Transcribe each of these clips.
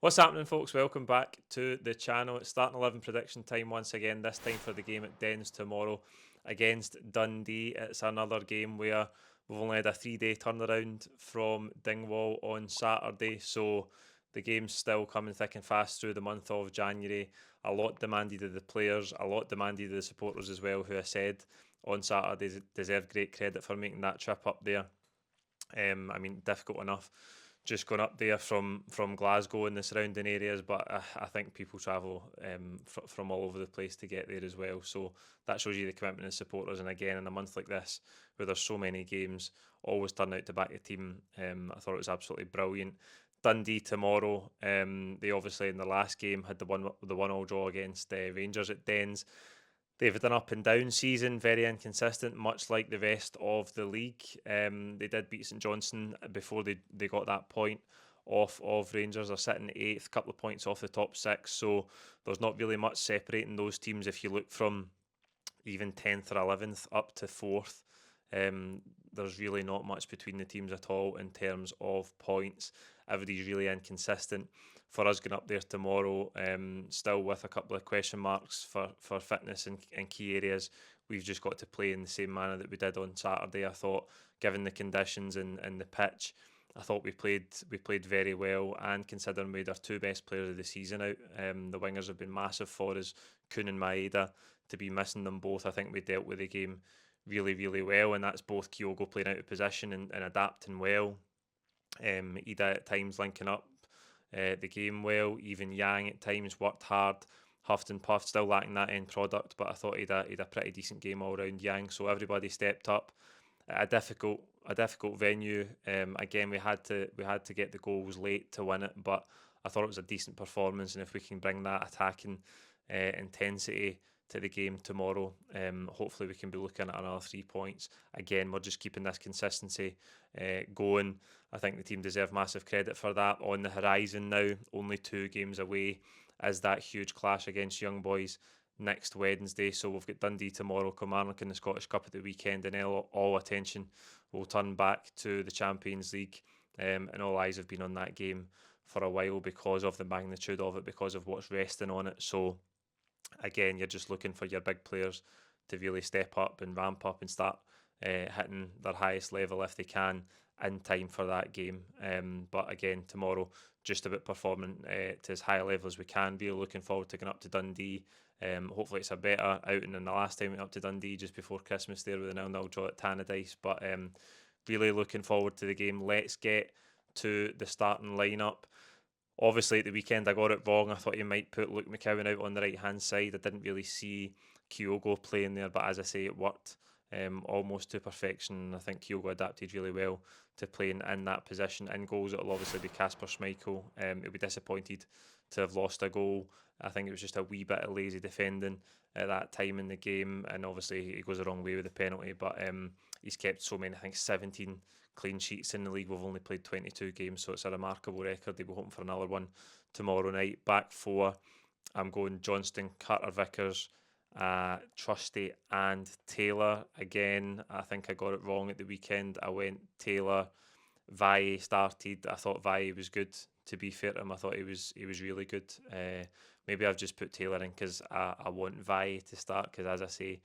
What's happening, folks? Welcome back to the channel. It's starting 11 prediction time once again, this time for the game at Dens tomorrow against Dundee. It's another game where we've only had a 3-day turnaround from Dingwall on Saturday, so the game's still coming thick and fast through the month of January. A lot demanded of the players, a lot demanded of the supporters as well, who I said on Saturday deserve great credit for making that trip up there. Difficult enough just going up there from Glasgow and the surrounding areas, but I think people travel from all over the place to get there as well. So that shows you the commitment of supporters. And again, in a month like this, where there's so many games, always turn out to back the team. I thought it was absolutely brilliant. Dundee tomorrow. They obviously in the last game had the 1-1 draw against Rangers at Dens. They've had an up and down season, very inconsistent, much like the rest of the league. They did beat St Johnstone before they got that point off of Rangers. They're sitting eighth, couple of points off the top six, so there's not really much separating those teams if you look from even 10th or 11th up to 4th. There's really not much between the teams at all in terms of points. Everybody's really inconsistent. For us going up there tomorrow, still with a couple of question marks for fitness in key areas, we've just got to play in the same manner that we did on Saturday. I thought, given the conditions and the pitch, I thought we played very well, and considering we had our two best players of the season out, the wingers have been massive for us, Kuhn and Maeda. To be missing them both, I think we dealt with the game really, really well, and that's both Kyogo playing out of position and adapting well. Ida at times linking up the game well. Even Yang at times worked hard, huffed and puffed, still lacking that end product, but I thought he'd a pretty decent game all round, Yang. So everybody stepped up. A difficult venue. Again, we had to get the goals late to win it, but I thought it was a decent performance, and if we can bring that attacking intensity to the game tomorrow, hopefully we can be looking at another 3 points. Again, we're just keeping this consistency going. I think the team deserve massive credit for that. On the horizon now, only 2 games away, is that huge clash against Young Boys next Wednesday. So we've got Dundee tomorrow, Kilmarnock in the Scottish Cup at the weekend, and all attention will turn back to the Champions League, and all eyes have been on that game for a while because of the magnitude of it, because of what's resting on it. So again, you're just looking for your big players to really step up and ramp up and start hitting their highest level if they can in time for that game. But again, tomorrow, just about performing to as high a level as we can be. Looking forward to going up to Dundee. Hopefully it's a better outing than the last time we went up to Dundee just before Christmas there with a 0-0 draw at Tannadice. But really looking forward to the game. Let's get to the starting lineup. Obviously, at the weekend, I got it wrong. I thought you might put Luke McCowan out on the right-hand side. I didn't really see Kyogo playing there, but as I say, it worked almost to perfection. I think Kyogo adapted really well to playing in that position. In goals, it'll obviously be Kasper Schmeichel. He'll be disappointed to have lost a goal. I think it was just a wee bit of lazy defending at that time in the game, and obviously he goes the wrong way with the penalty, but he's kept so many, I think 17 clean sheets in the league. We've only played 22 games, so it's a remarkable record. They'll be hoping for another one tomorrow night. Back 4, I'm going Johnston, Carter-Vickers, Trusty and Taylor. Again, I think I got it wrong at the weekend. I went Taylor. Valle started. I thought Valle was good, to be fair to him. I thought he was really good. Maybe I've just put Taylor in because I want Valle to start, because as I say,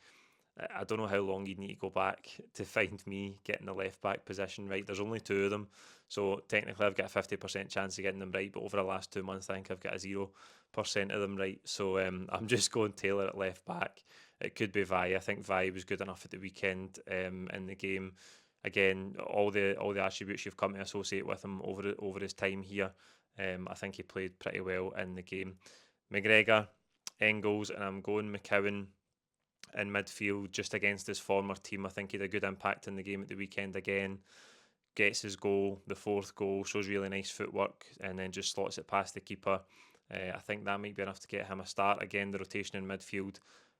I don't know how long you need to go back to find me getting the left back position right. There's only 2 of them, so technically I've got a 50% chance of getting them right, but over the last 2 months I think I've got a 0% of them right. So I'm just going Taylor at left back. It could be Vi. I think Vi was good enough at the weekend in the game. Again, all the attributes you've come to associate with him over his time here. I think he played pretty well in the game. McGregor, Engels, and I'm going McCowan in midfield just against his former team. I think he had a good impact in the game at the weekend again. Gets his goal, the 4th goal, shows really nice footwork, and then just slots it past the keeper. I think that might be enough to get him a start. Again, the rotation in midfield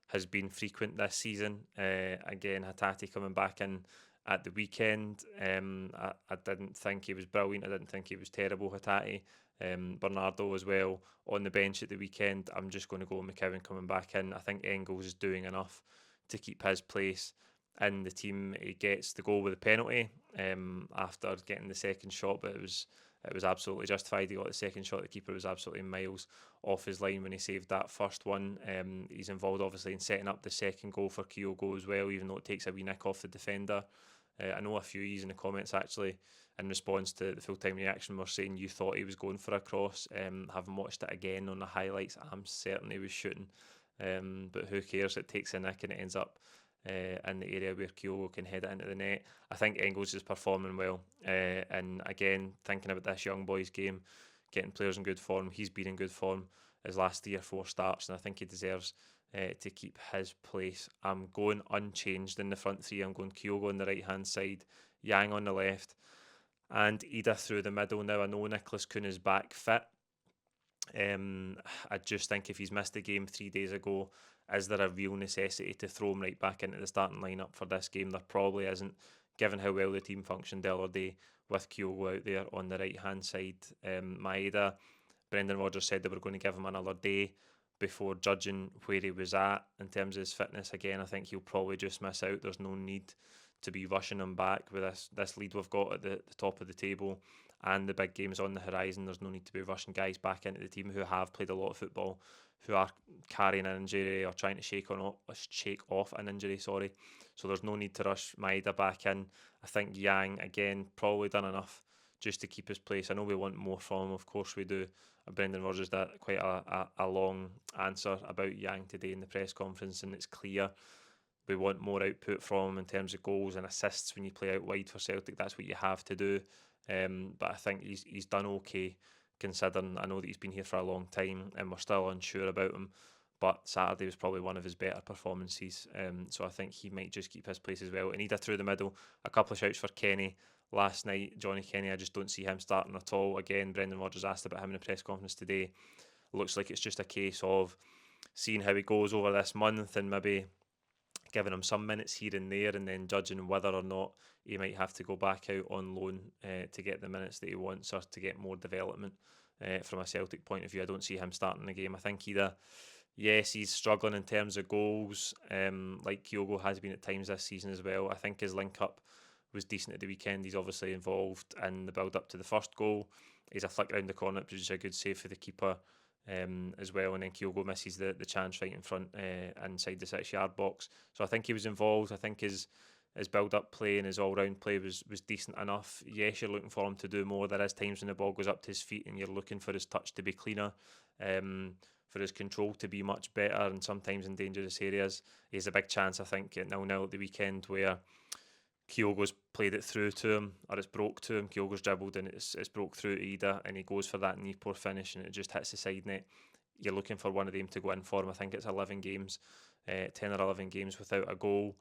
has been frequent this season. Again, Hatate coming back in at the weekend. I didn't think he was brilliant. I didn't think he was terrible, Hatate. Bernardo as well on the bench at the weekend. I'm just going to go with McCowan coming back in. I think Engels is doing enough to keep his place in the team. He gets the goal with a penalty after getting the second shot, but it was it was absolutely justified. He got the second shot. The keeper was absolutely miles off his line when he saved that first one. He's involved obviously in setting up the second goal for Kyogo as well, even though it takes a wee nick off the defender. I know a few of you in the comments actually, in response to the full-time reaction, were saying you thought he was going for a cross. Having watched it again on the highlights, I'm certain he was shooting. But who cares? It takes a nick and it ends up in the area where Kyogo can head it into the net. I think Engels is performing well. And again, thinking about this young boy's game, getting players in good form, he's been in good form his last 3 or 4 starts, and I think he deserves to keep his place. I'm going unchanged in the front three. I'm going Kyogo on the right hand side, Yang on the left, and Ida through the middle. Now I know Nicholas Kuhn is back fit. I just think if he's missed the game 3 days ago, is there a real necessity to throw him right back into the starting lineup for this game? There probably isn't, given how well the team functioned the other day with Kyogo out there on the right hand side. Maeda, Brendan Rodgers said they were going to give him another day before judging where he was at in terms of his fitness. Again, I think he'll probably just miss out. There's no need to be rushing him back with this lead we've got at the top of the table and the big games on the horizon. There's no need to be rushing guys back into the team who have played a lot of football, who are carrying an injury or trying to shake off an injury, sorry. So there's no need to rush Maeda back in. I think Yang, again, probably done enough just to keep his place. I know we want more from him, of course we do. Brendan Rodgers did quite a long answer about Yang today in the press conference, and it's clear we want more output from him in terms of goals and assists when you play out wide for Celtic. That's what you have to do. But I think he's done okay, considering I know that he's been here for a long time and we're still unsure about him. But Saturday was probably one of his better performances. So I think he might just keep his place as well. And Ida through the middle, a couple of shouts for Kenny last night. Johnny Kenny, I just don't see him starting at all. Again, Brendan Rodgers asked about him in the press conference today. Looks like it's just a case of seeing how he goes over this month and maybe giving him some minutes here and there, and then judging whether or not he might have to go back out on loan to get the minutes that he wants or to get more development from a Celtic point of view. I don't see him starting the game. I think either, yes, he's struggling in terms of goals, like Kyogo has been at times this season as well. I think his link-up was decent at the weekend. He's obviously involved in the build-up to the first goal. He's a flick round the corner, it produces a good save for the keeper as well, and then Kyogo misses the chance right in front inside the 6-yard box. So I think he was involved. I think his build-up play and his all-round play was decent enough. Yes, you're looking for him to do more. There is times when the ball goes up to his feet and you're looking for his touch to be cleaner, for his control to be much better, and sometimes in dangerous areas. He has a big chance, I think, at 0-0 at the weekend where Kyogo's played it through to him, or it's broke to him. Kyogo's dribbled and it's broke through to Ida, and he goes for that knee poor finish and it just hits the side net. You're looking for one of them to go in for him. I think it's 11 games, 10 or 11 games without a goal.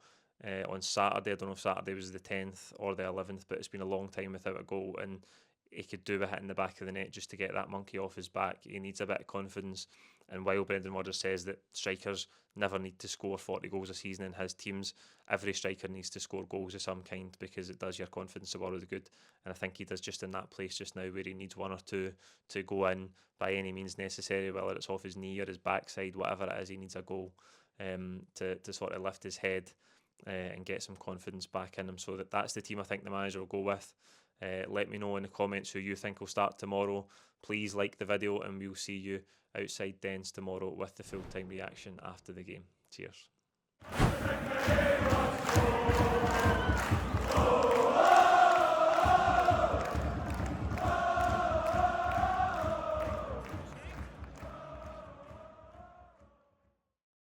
On Saturday, I don't know if Saturday was the 10th or the 11th, but it's been a long time without a goal, and he could do a hit in the back of the net just to get that monkey off his back. He needs a bit of confidence. And while Brendan Rodgers says that strikers never need to score 40 goals a season in his teams, every striker needs to score goals of some kind because it does your confidence the world of good. And I think he does just in that place just now where he needs one or two to go in by any means necessary, whether it's off his knee or his backside, whatever it is, he needs a goal to sort of lift his head and get some confidence back in him. So that's the team I think the manager will go with. Let me know in the comments who you think will start tomorrow. Please like the video and we'll see you outside Dens tomorrow with the full-time reaction after the game. Cheers.